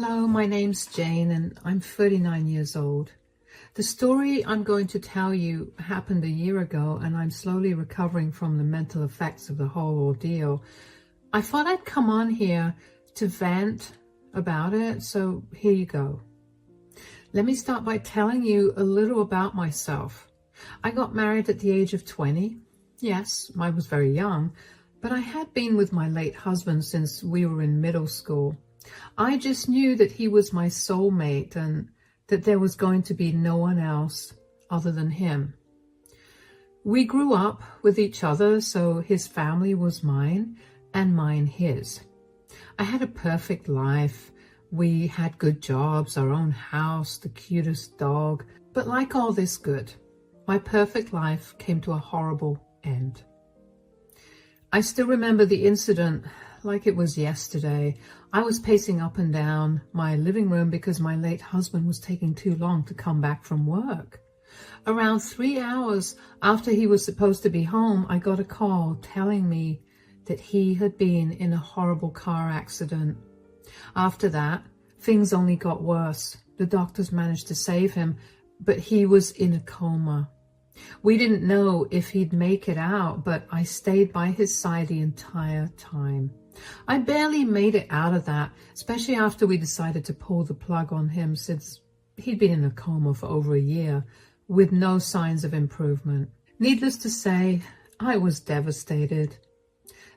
Hello, my name's Jane and I'm 39 years old. The story I'm going to tell you happened a year ago and I'm slowly recovering from the mental effects of the whole ordeal. I thought I'd come on here to vent about it, so here you go. Let me start by telling you a little about myself. I got married at the age of 20. Yes, I was very young, but I had been with my late husband since we were in middle school. I just knew that he was my soulmate and that there was going to be no one else other than him. We grew up with each other, so his family was mine and mine his. I had a perfect life. We had good jobs, our own house, the cutest dog. But like all this good, my perfect life came to a horrible end. I still remember the incident like it was yesterday. I was pacing up and down my living room because my late husband was taking too long to come back from work. Around 3 hours after he was supposed to be home, I got a call telling me that he had been in a horrible car accident. After that, things only got worse. The doctors managed to save him, but he was in a coma. We didn't know if he'd make it out, but I stayed by his side the entire time. I barely made it out of that, especially after we decided to pull the plug on him since he'd been in a coma for over a year with no signs of improvement. Needless to say, I was devastated.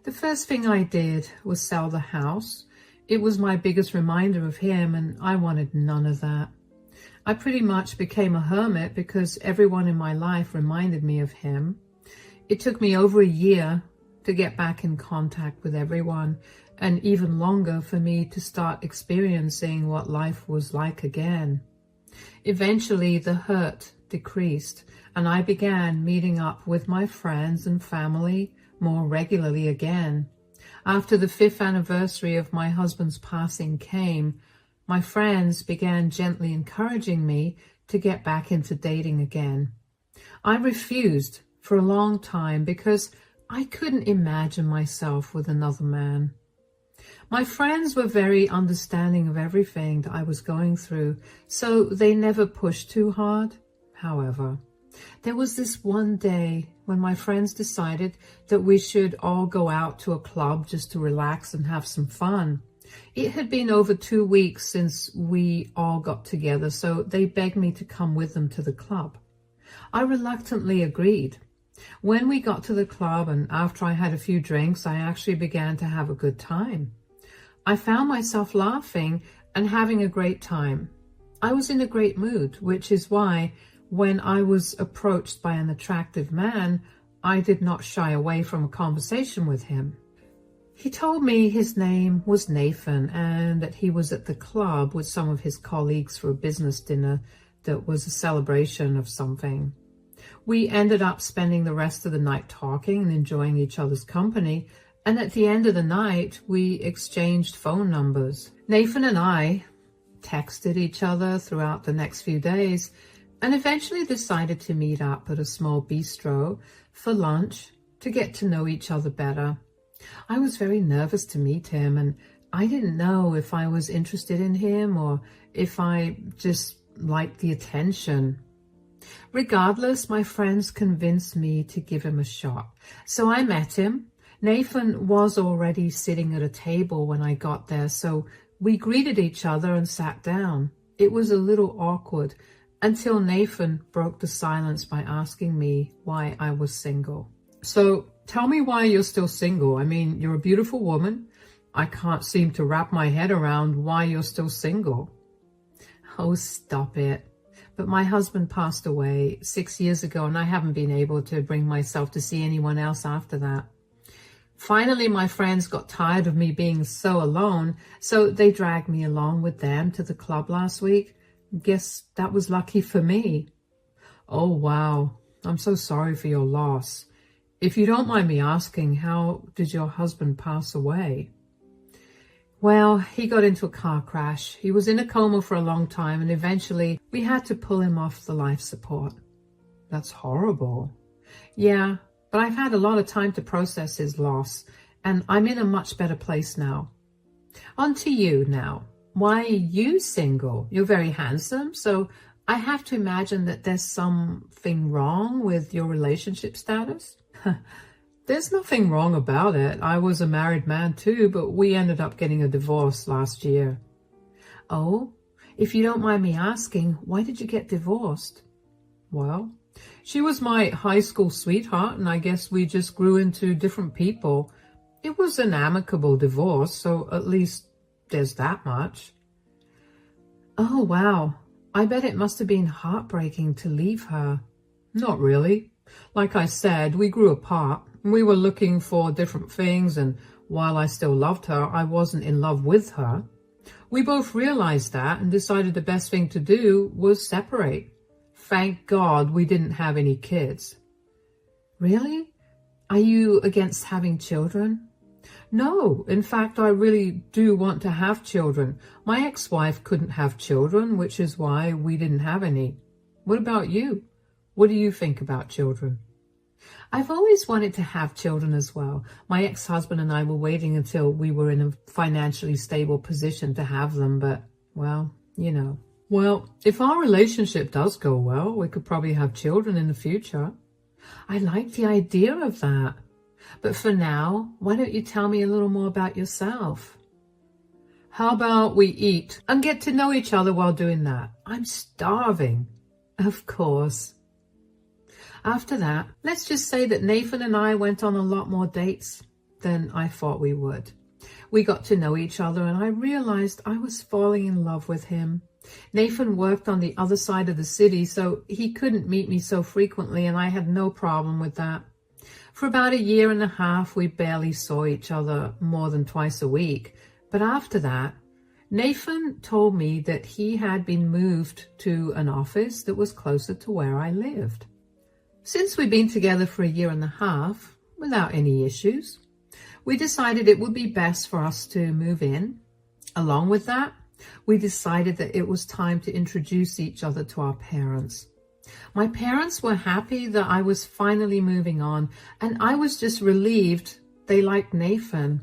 The first thing I did was sell the house. It was my biggest reminder of him, and I wanted none of that. I pretty much became a hermit because everyone in my life reminded me of him. It took me over a year to get back in contact with everyone, and even longer for me to start experiencing what life was like again. Eventually, the hurt decreased, and I began meeting up with my friends and family more regularly again. After the 5th anniversary of my husband's passing came, my friends began gently encouraging me to get back into dating again. I refused for a long time because I couldn't imagine myself with another man. My friends were very understanding of everything that I was going through, so they never pushed too hard. However, there was this one day when my friends decided that we should all go out to a club just to relax and have some fun. It had been over 2 weeks since we all got together, so they begged me to come with them to the club. I reluctantly agreed. When we got to the club and after I had a few drinks, I actually began to have a good time. I found myself laughing and having a great time. I was in a great mood, which is why when I was approached by an attractive man, I did not shy away from a conversation with him. He told me his name was Nathan and that he was at the club with some of his colleagues for a business dinner that was a celebration of something. We ended up spending the rest of the night talking and enjoying each other's company, and at the end of the night, we exchanged phone numbers. Nathan and I texted each other throughout the next few days and eventually decided to meet up at a small bistro for lunch to get to know each other better. I was very nervous to meet him, and I didn't know if I was interested in him or if I just liked the attention. Regardless, my friends convinced me to give him a shot. So I met him. Nathan was already sitting at a table when I got there, so we greeted each other and sat down. It was a little awkward until Nathan broke the silence by asking me why I was single. So tell me why you're still single. I mean, you're a beautiful woman. I can't seem to wrap my head around why you're still single. Oh, stop it. But my husband passed away 6 years ago, and I haven't been able to bring myself to see anyone else after that. Finally, my friends got tired of me being so alone, so they dragged me along with them to the club last week. Guess that was lucky for me. Oh, wow. I'm so sorry for your loss. If you don't mind me asking, how did your husband pass away? Well, he got into a car crash. He was in a coma for a long time, and eventually we had to pull him off the life support. That's horrible. Yeah, but I've had a lot of time to process his loss, and I'm in a much better place now. On to you now. Why are you single? You're very handsome, so I have to imagine that there's something wrong with your relationship status. There's nothing wrong about it. I was a married man too, but we ended up getting a divorce last year. Oh, if you don't mind me asking, why did you get divorced? Well, she was my high school sweetheart, and I guess we just grew into different people. It was an amicable divorce, so at least there's that much. Oh, wow. I bet it must have been heartbreaking to leave her. Not really. Like I said, we grew apart. We were looking for different things, and while I still loved her, I wasn't in love with her. We both realized that and decided the best thing to do was separate. Thank God we didn't have any kids. Really? Are you against having children? No, in fact, I really do want to have children. My ex-wife couldn't have children, which is why we didn't have any. What about you? What do you think about children? I've always wanted to have children as well. My ex-husband and I were waiting until we were in a financially stable position to have them, but, well, you know. Well, if our relationship does go well, we could probably have children in the future. I like the idea of that. But for now, why don't you tell me a little more about yourself? How about we eat and get to know each other while doing that? I'm starving. Of course. After that, let's just say that Nathan and I went on a lot more dates than I thought we would. We got to know each other and I realized I was falling in love with him. Nathan worked on the other side of the city, so he couldn't meet me so frequently, and I had no problem with that. For about 1.5 years, we barely saw each other more than twice a week. But after that, Nathan told me that he had been moved to an office that was closer to where I lived. Since we'd been together for 1.5 years, without any issues, we decided it would be best for us to move in. Along with that, we decided that it was time to introduce each other to our parents. My parents were happy that I was finally moving on, and I was just relieved they liked Nathan.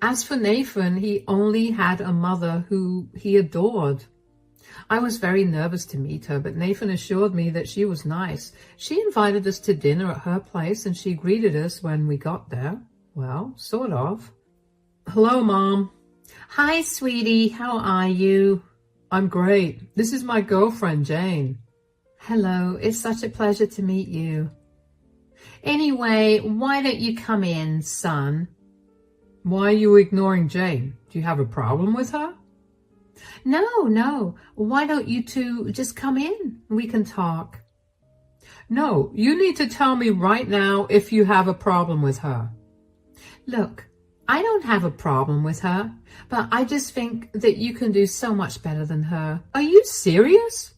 As for Nathan, he only had a mother who he adored. I was very nervous to meet her, but Nathan assured me that she was nice. She invited us to dinner at her place, and she greeted us when we got there. Well, sort of. Hello, Mom. Hi, sweetie. How are you? I'm great. This is my girlfriend, Jane. Hello. It's such a pleasure to meet you. Anyway, why don't you come in, son? Why are you ignoring Jane? Do you have a problem with her? No. Why don't you two just come in? We can talk. No, you need to tell me right now if you have a problem with her. Look, I don't have a problem with her, but I just think that you can do so much better than her. Are you serious?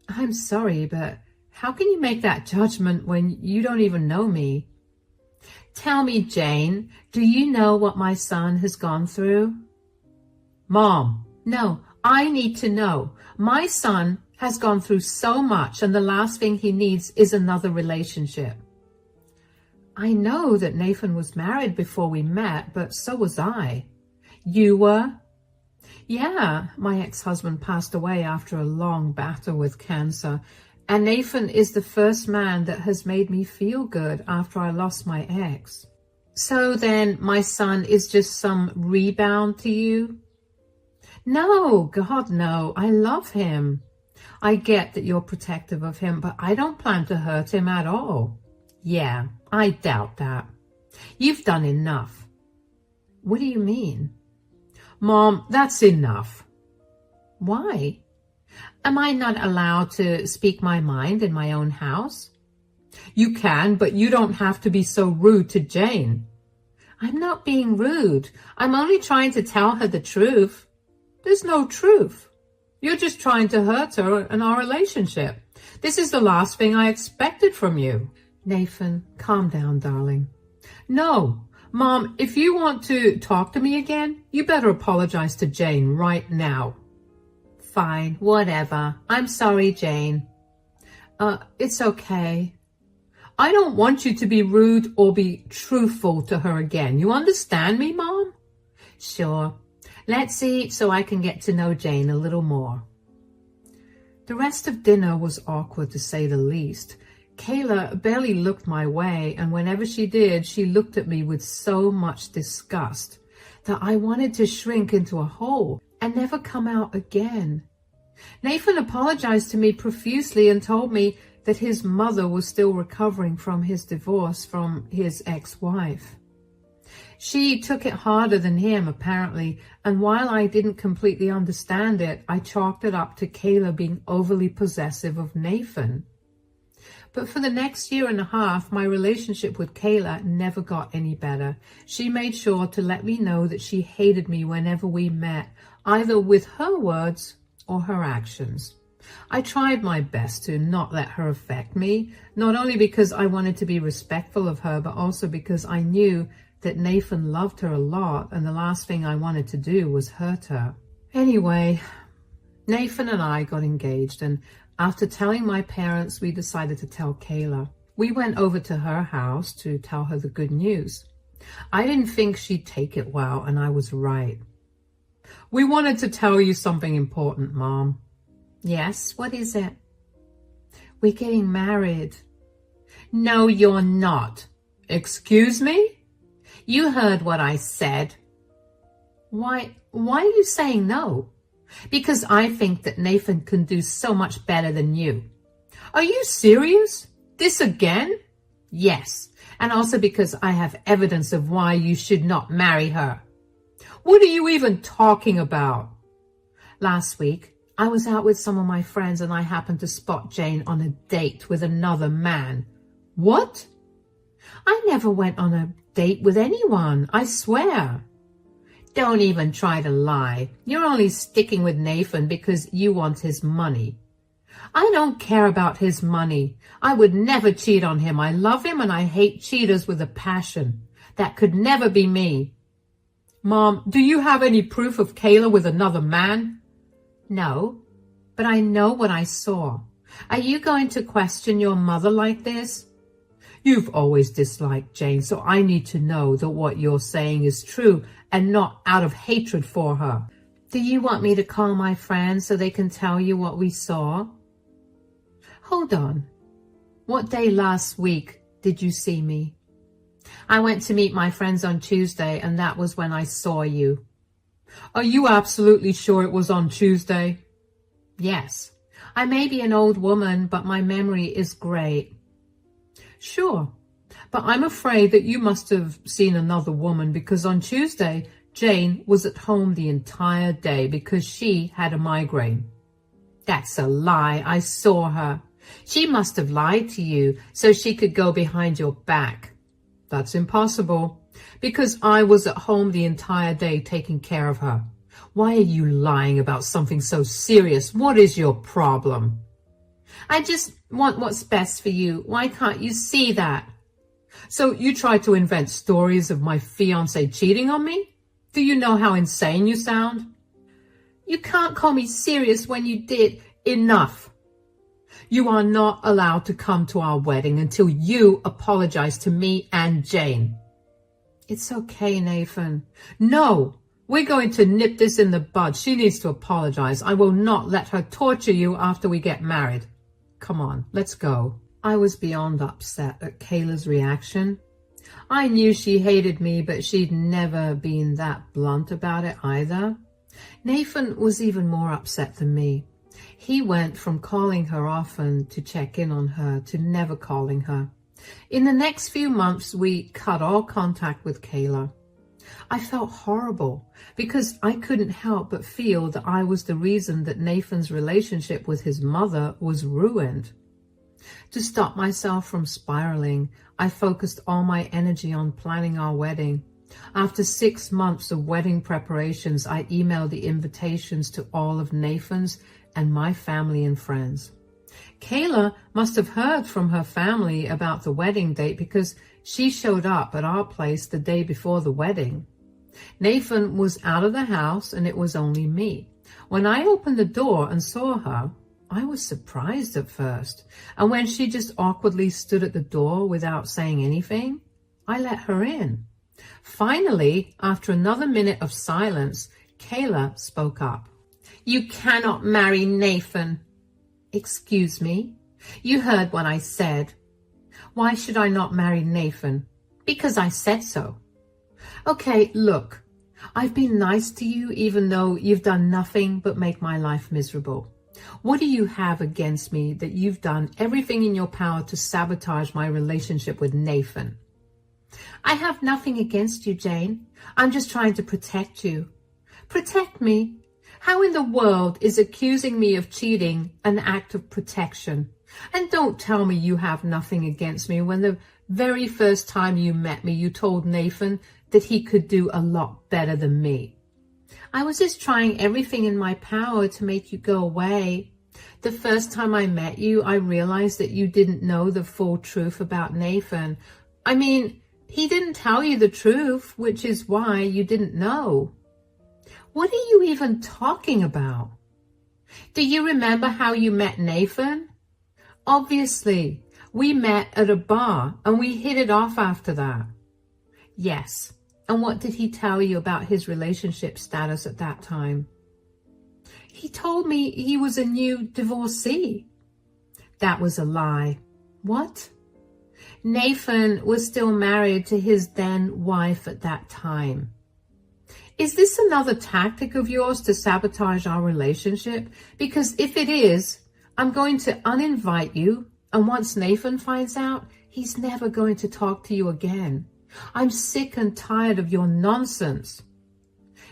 I'm sorry, but how can you make that judgment when you don't even know me? Tell me, Jane, do you know what my son has gone through? Mom. No, I need to know. My son has gone through so much, and the last thing he needs is another relationship. I know that Nathan was married before we met, but so was I. You were? Yeah, my ex-husband passed away after a long battle with cancer, and Nathan is the first man that has made me feel good after I lost my ex. So then my son is just some rebound to you? No, God, no. I love him. I get that you're protective of him, but I don't plan to hurt him at all. Yeah, I doubt that. You've done enough. What do you mean? Mom, that's enough. Why? Am I not allowed to speak my mind in my own house? You can, but you don't have to be so rude to Jane. I'm not being rude. I'm only trying to tell her the truth. There's no truth. You're just trying to hurt her and our relationship. This is the last thing I expected from you. Nathan, calm down, darling. No, Mom, if you want to talk to me again, you better apologize to Jane right now. Fine, whatever. I'm sorry, Jane. It's okay. I don't want you to be rude or be truthful to her again. You understand me, Mom? Sure. Let's eat so I can get to know Jane a little more. The rest of dinner was awkward, to say the least. Kayla barely looked my way, and whenever she did, she looked at me with so much disgust that I wanted to shrink into a hole and never come out again. Nathan apologized to me profusely and told me that his mother was still recovering from his divorce from his ex-wife. She took it harder than him, apparently, and while I didn't completely understand it, I chalked it up to Kayla being overly possessive of Nathan. But for the next year and a half, my relationship with Kayla never got any better. She made sure to let me know that she hated me whenever we met, either with her words or her actions. I tried my best to not let her affect me, not only because I wanted to be respectful of her, but also because I knew that Nathan loved her a lot, and the last thing I wanted to do was hurt her. Anyway, Nathan and I got engaged, and after telling my parents, we decided to tell Kayla. We went over to her house to tell her the good news. I didn't think she'd take it well, and I was right. "We wanted to tell you something important, Mom." "Yes, what is it?" "We're getting married." "No, you're not." "Excuse me?" "You heard what I said." Why are you saying no?" "Because I think that Nathan can do so much better than you." "Are you serious? This again?" "Yes, and also because I have evidence of why you should not marry her." "What are you even talking about?" "Last week, I was out with some of my friends and I happened to spot Jane on a date with another man." "What?" "I never went on a date with anyone, I swear." "Don't even try to lie. You're only sticking with Nathan because you want his money." "I don't care about his money. I would never cheat on him. I love him and I hate cheaters with a passion. That could never be me." "Mom, do you have any proof of Kayla with another man?" "No, but I know what I saw. Are you going to question your mother like this?" "You've always disliked Jane, so I need to know that what you're saying is true and not out of hatred for her." "Do you want me to call my friends so they can tell you what we saw?" "Hold on. What day last week did you see me?" "I went to meet my friends on Tuesday, and that was when I saw you." "Are you absolutely sure it was on Tuesday?" "Yes. I may be an old woman, but my memory is great." "Sure, but I'm afraid that you must have seen another woman, because on Tuesday, Jane was at home the entire day because she had a migraine." "That's a lie. I saw her. She must have lied to you so she could go behind your back." "That's impossible, because I was at home the entire day taking care of her." "Why are you lying about something so serious? What is your problem?" "I just want what's best for you. Why can't you see that?" "So you try to invent stories of my fiance cheating on me? Do you know how insane you sound?" "You can't call me serious when you did." "Enough. You are not allowed to come to our wedding until you apologize to me and Jane." "It's okay, Nathan." "No, we're going to nip this in the bud. She needs to apologize. I will not let her torture you after we get married. Come on, let's go." I was beyond upset at Kayla's reaction. I knew she hated me, but she'd never been that blunt about it either. Nathan was even more upset than me. He went from calling her often to check in on her to never calling her. In the next few months, we cut all contact with Kayla. I felt horrible because I couldn't help but feel that I was the reason that Nathan's relationship with his mother was ruined. To stop myself from spiraling, I focused all my energy on planning our wedding. After 6 months of wedding preparations, I emailed the invitations to all of Nathan's and my family and friends. Kayla must have heard from her family about the wedding date because she showed up at our place the day before the wedding. Nathan was out of the house and it was only me. When I opened the door and saw her, I was surprised at first. And when she just awkwardly stood at the door without saying anything, I let her in. Finally, after another minute of silence, Kayla spoke up. You cannot marry Nathan. Excuse me? You heard what I said. Why should I not marry Nathan? Because I said so. Okay, look, I've been nice to you even though you've done nothing but make my life miserable. What do you have against me that you've done everything in your power to sabotage my relationship with Nathan? I have nothing against you, Jane. I'm just trying to protect you. Protect me? How in the world is accusing me of cheating an act of protection? And don't tell me you have nothing against me when the very first time you met me, you told Nathan that he could do a lot better than me. I was just trying everything in my power to make you go away. The first time I met you, I realized that you didn't know the full truth about Nathan. I mean, he didn't tell you the truth, which is why you didn't know. What are you even talking about? Do you remember how you met Nathan? Obviously, we met at a bar and we hit it off after that. Yes. And what did he tell you about his relationship status at that time? He told me he was a new divorcee. That was a lie. What? Nathan was still married to his then wife at that time. Is this another tactic of yours to sabotage our relationship? Because if it is, I'm going to uninvite you, and once Nathan finds out, he's never going to talk to you again. I'm sick and tired of your nonsense.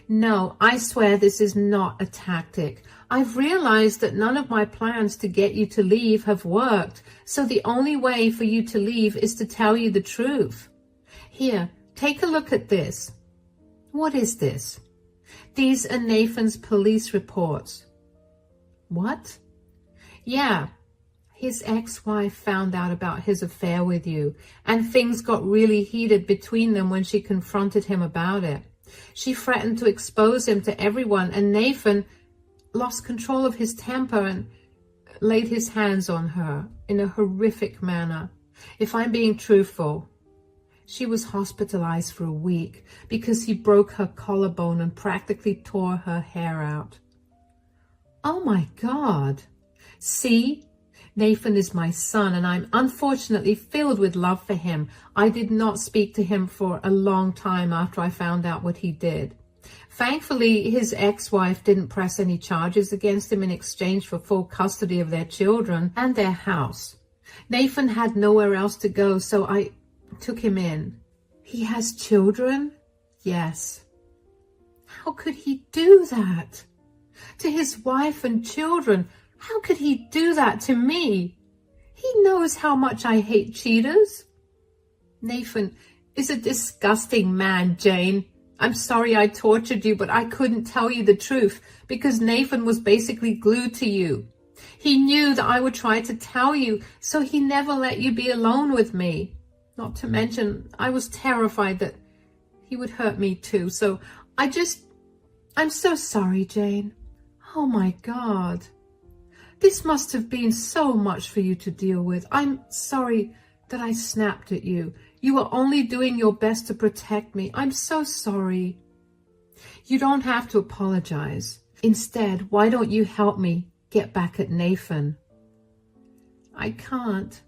No, I swear this is not a tactic. I've realized that none of my plans to get you to leave have worked, so the only way for you to leave is to tell you the truth. Here, take a look at this. What is this? These are Nathan's police reports. What? Yeah. His ex-wife found out about his affair with you, and things got really heated between them when she confronted him about it. She threatened to expose him to everyone, and Nathan lost control of his temper and laid his hands on her in a horrific manner. If I'm being truthful, she was hospitalized for a week because he broke her collarbone and practically tore her hair out. Oh my God. See? Nathan is my son, and I'm unfortunately filled with love for him. I did not speak to him for a long time after I found out what he did. Thankfully, his ex-wife didn't press any charges against him in exchange for full custody of their children and their house. Nathan had nowhere else to go, so I took him in. He has children? Yes. How could he do that? To his wife and children? How could he do that to me? He knows how much I hate cheaters. Nathan is a disgusting man, Jane. I'm sorry I tortured you, but I couldn't tell you the truth because Nathan was basically glued to you. He knew that I would try to tell you, so he never let you be alone with me. Not to mention, I was terrified that he would hurt me too. So I'm so sorry, Jane. Oh my God. This must have been so much for you to deal with. I'm sorry that I snapped at you. You were only doing your best to protect me. I'm so sorry. You don't have to apologize. Instead, why don't you help me get back at Nathan? I can't.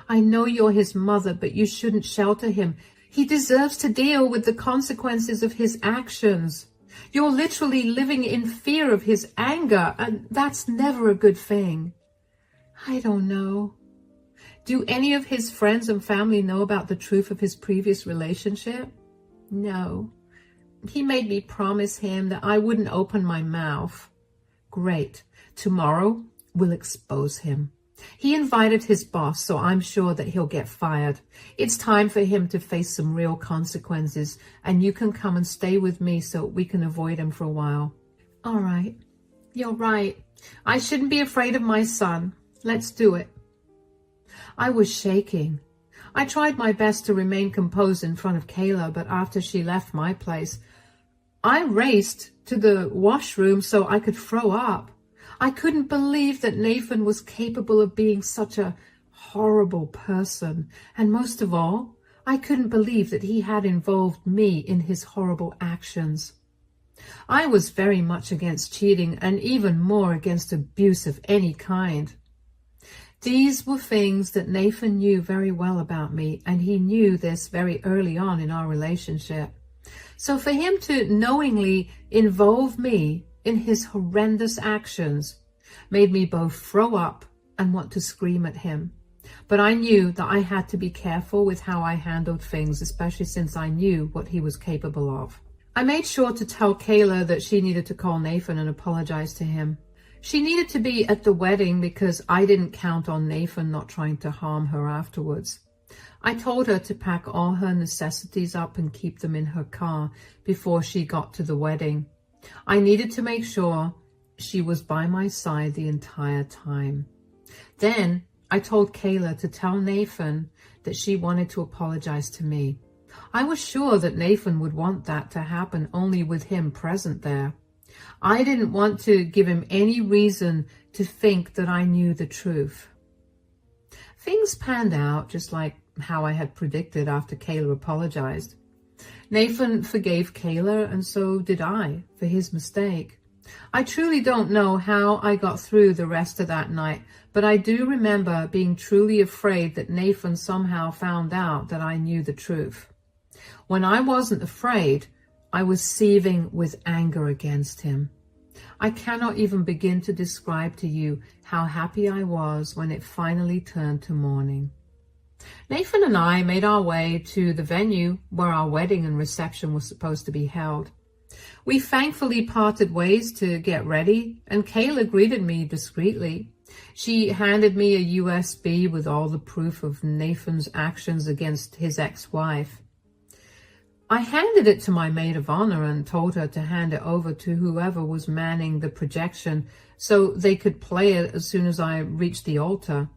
I know you're his mother, but you shouldn't shelter him. He deserves to deal with the consequences of his actions. You're literally living in fear of his anger, and that's never a good thing. I don't know. Do any of his friends and family know about the truth of his previous relationship? No. He made me promise him that I wouldn't open my mouth. Great. Tomorrow, we'll expose him. He invited his boss, so I'm sure that he'll get fired. It's time for him to face some real consequences, and you can come and stay with me so we can avoid him for a while. All right. You're right. I shouldn't be afraid of my son. Let's do it. I was shaking. I tried my best to remain composed in front of Kayla, but after she left my place, I raced to the washroom so I could throw up. I couldn't believe that Nathan was capable of being such a horrible person. And most of all, I couldn't believe that he had involved me in his horrible actions. I was very much against cheating and even more against abuse of any kind. These were things that Nathan knew very well about me, and he knew this very early on in our relationship. So for him to knowingly involve me in his horrendous actions made me both throw up and want to scream at him. But I knew that I had to be careful with how I handled things, especially since I knew what he was capable of. I made sure to tell Kayla that she needed to call Nathan and apologize to him. She needed to be at the wedding because I didn't count on Nathan not trying to harm her afterwards. I told her to pack all her necessities up and keep them in her car before she got to the wedding. I needed to make sure she was by my side the entire time. Then I told Kayla to tell Nathan that she wanted to apologize to me. I was sure that Nathan would want that to happen only with him present there. I didn't want to give him any reason to think that I knew the truth. Things panned out just like how I had predicted after Kayla apologized. Nathan forgave Kayla, and so did I for his mistake. I truly don't know how I got through the rest of that night, but I do remember being truly afraid that Nathan somehow found out that I knew the truth. When I wasn't afraid, I was seething with anger against him. I cannot even begin to describe to you how happy I was when it finally turned to morning. Nathan and I made our way to the venue where our wedding and reception was supposed to be held. We thankfully parted ways to get ready, and Kayla greeted me discreetly. She handed me a USB with all the proof of Nathan's actions against his ex-wife. I handed it to my maid of honor and told her to hand it over to whoever was manning the projection so they could play it as soon as I reached the altar.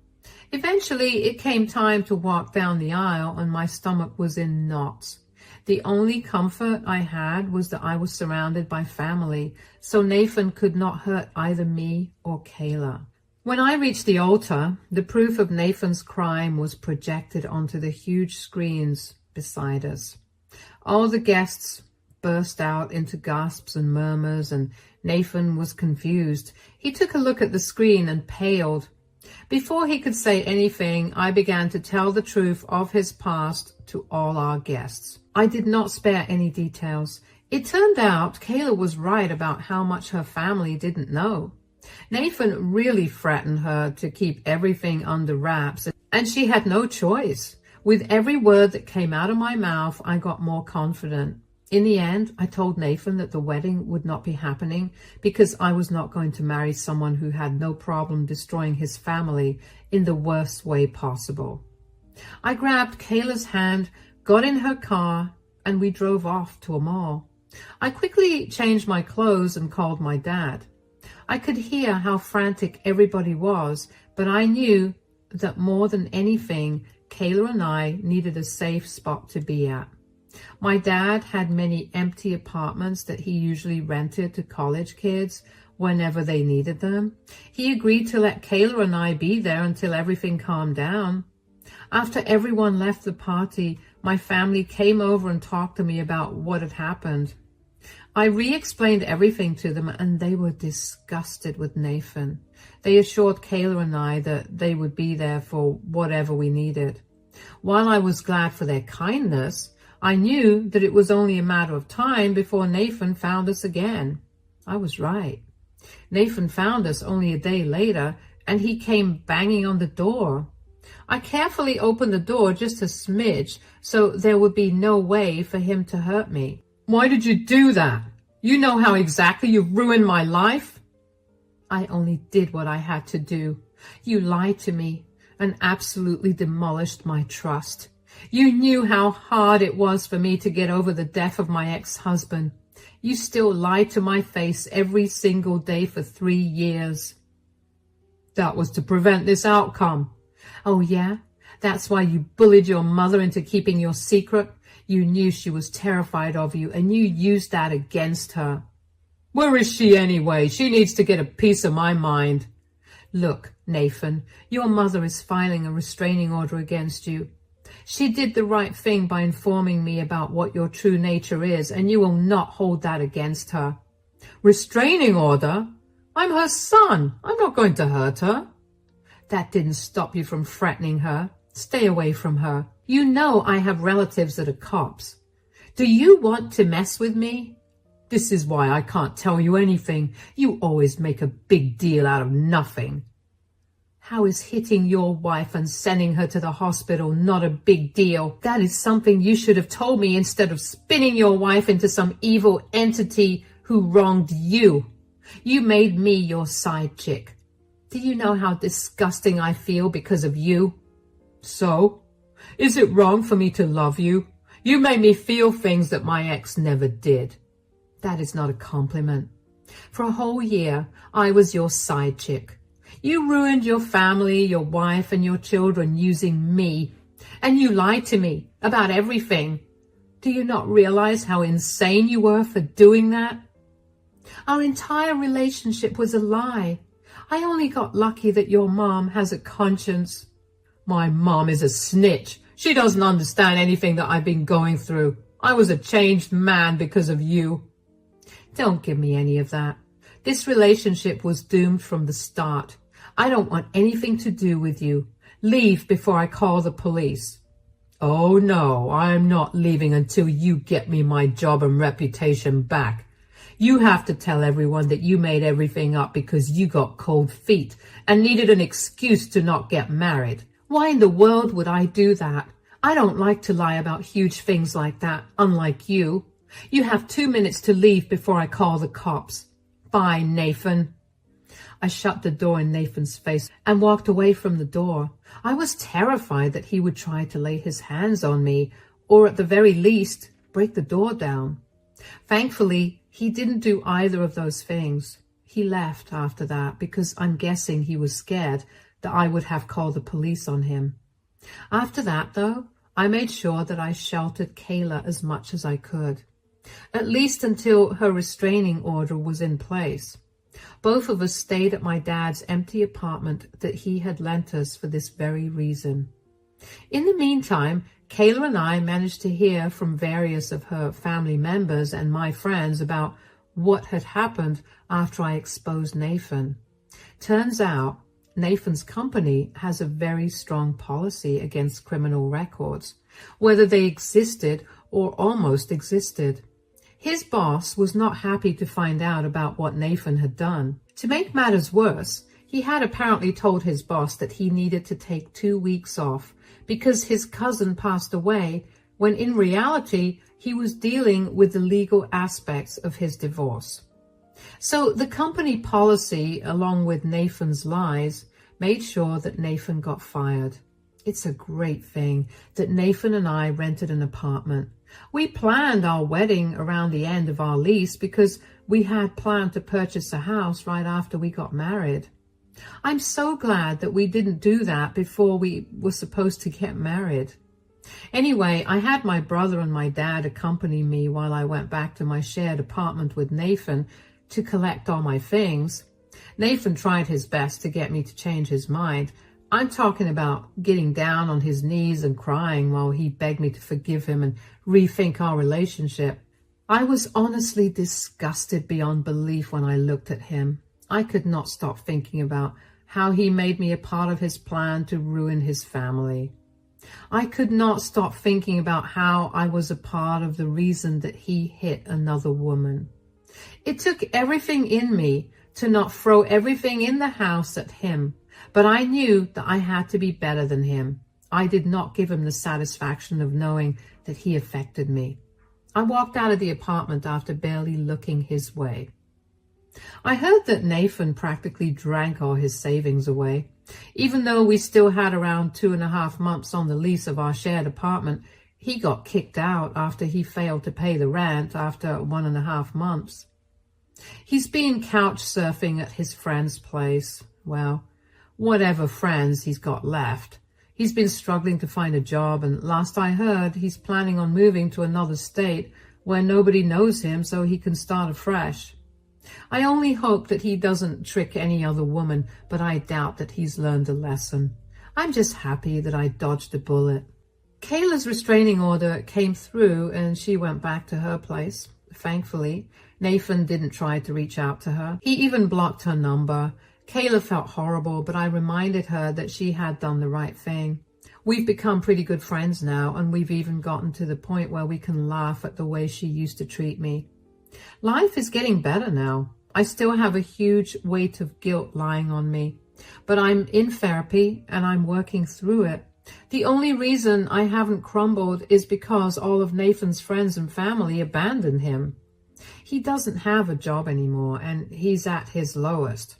Eventually, it came time to walk down the aisle, and my stomach was in knots. The only comfort I had was that I was surrounded by family, so Nathan could not hurt either me or Kayla. When I reached the altar, the proof of Nathan's crime was projected onto the huge screens beside us. All the guests burst out into gasps and murmurs, and Nathan was confused. He took a look at the screen and paled. Before he could say anything, I began to tell the truth of his past to all our guests. I did not spare any details. It turned out Kayla was right about how much her family didn't know. Nathan really threatened her to keep everything under wraps, and she had no choice. With every word that came out of my mouth, I got more confident. In the end, I told Nathan that the wedding would not be happening because I was not going to marry someone who had no problem destroying his family in the worst way possible. I grabbed Kayla's hand, got in her car, and we drove off to a mall. I quickly changed my clothes and called my dad. I could hear how frantic everybody was, but I knew that more than anything, Kayla and I needed a safe spot to be at. My dad had many empty apartments that he usually rented to college kids whenever they needed them. He agreed to let Kayla and I be there until everything calmed down. After everyone left the party, my family came over and talked to me about what had happened. I re-explained everything to them, and they were disgusted with Nathan. They assured Kayla and I that they would be there for whatever we needed. While I was glad for their kindness, I knew that it was only a matter of time before Nathan found us again. I was right. Nathan found us only a day later, and he came banging on the door. I carefully opened the door just a smidge so there would be no way for him to hurt me. "Why did you do that? You know how exactly you've ruined my life." "I only did what I had to do. You lied to me and absolutely demolished my trust. You knew how hard it was for me to get over the death of my ex-husband. You still lied to my face every single day for 3 years. That was to prevent this outcome." "Oh yeah? That's why you bullied your mother into keeping your secret? You knew she was terrified of you, and you used that against her." "Where is she anyway? She needs to get a piece of my mind." "Look, Nathan, your mother is filing a restraining order against you. She did the right thing by informing me about what your true nature is, and you will not hold that against her. Restraining order? I'm her son. I'm not going to hurt her. That didn't stop you from threatening her. Stay away from her. You know I have relatives that are cops. Do you want to mess with me? This is why I can't tell you anything. You always make a big deal out of nothing. How is hitting your wife and sending her to the hospital not a big deal? That is something you should have told me instead of spinning your wife into some evil entity who wronged you. You made me your side chick. Do you know how disgusting I feel because of you? So? Is it wrong for me to love you? You made me feel things that my ex never did. That is not a compliment. For a whole year, I was your side chick. You ruined your family, your wife, and your children using me. And you lied to me about everything. Do you not realize how insane you were for doing that? Our entire relationship was a lie. I only got lucky that your mom has a conscience. My mom is a snitch. She doesn't understand anything that I've been going through. I was a changed man because of you. Don't give me any of that. This relationship was doomed from the start. I don't want anything to do with you. Leave before I call the police. Oh no, I'm not leaving until you get me my job and reputation back. You have to tell everyone that you made everything up because you got cold feet and needed an excuse to not get married. Why in the world would I do that? I don't like to lie about huge things like that, unlike you. You have 2 minutes to leave before I call the cops. Bye, Nathan. I shut the door in Nathan's face and walked away from the door. I was terrified that he would try to lay his hands on me, or at the very least, break the door down. Thankfully, he didn't do either of those things. He left after that because I'm guessing he was scared that I would have called the police on him. After that, though, I made sure that I sheltered Kayla as much as I could, at least until her restraining order was in place. Both of us stayed at my dad's empty apartment that he had lent us for this very reason. In the meantime, Kayla and I managed to hear from various of her family members and my friends about what had happened after I exposed Nathan. Turns out, Nathan's company has a very strong policy against criminal records, whether they existed or almost existed. His boss was not happy to find out about what Nathan had done. To make matters worse, he had apparently told his boss that he needed to take 2 weeks off because his cousin passed away, when in reality he was dealing with the legal aspects of his divorce. So the company policy, along with Nathan's lies, made sure that Nathan got fired. It's a great thing that Nathan and I rented an apartment. We planned our wedding around the end of our lease because we had planned to purchase a house right after we got married. I'm so glad that we didn't do that before we were supposed to get married. Anyway, I had my brother and my dad accompany me while I went back to my shared apartment with Nathan to collect all my things. Nathan tried his best to get me to change his mind. I'm talking about getting down on his knees and crying while he begged me to forgive him and rethink our relationship. I was honestly disgusted beyond belief when I looked at him. I could not stop thinking about how he made me a part of his plan to ruin his family. I could not stop thinking about how I was a part of the reason that he hit another woman. It took everything in me to not throw everything in the house at him, but I knew that I had to be better than him. I did not give him the satisfaction of knowing that he affected me. I walked out of the apartment after barely looking his way. I heard that Nathan practically drank all his savings away. Even though we still had around 2.5 months on the lease of our shared apartment, he got kicked out after he failed to pay the rent after 1.5 months. He's been couch surfing at his friend's place. Well, whatever friends he's got left. He's been struggling to find a job, and last I heard, he's planning on moving to another state where nobody knows him so he can start afresh. I only hope that he doesn't trick any other woman, but I doubt that he's learned a lesson. I'm just happy that I dodged a bullet. Kayla's restraining order came through and she went back to her place. Thankfully, Nathan didn't try to reach out to her. He even blocked her number. Kayla felt horrible, but I reminded her that she had done the right thing. We've become pretty good friends now, and we've even gotten to the point where we can laugh at the way she used to treat me. Life is getting better now. I still have a huge weight of guilt lying on me, but I'm in therapy and I'm working through it. The only reason I haven't crumbled is because all of Nathan's friends and family abandoned him. He doesn't have a job anymore and he's at his lowest.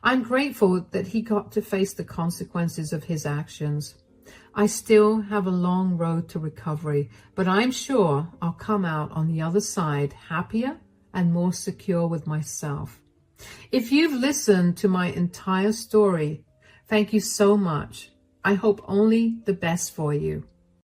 I'm grateful that he got to face the consequences of his actions. I still have a long road to recovery, but I'm sure I'll come out on the other side happier and more secure with myself. If you've listened to my entire story, thank you so much. I hope only the best for you.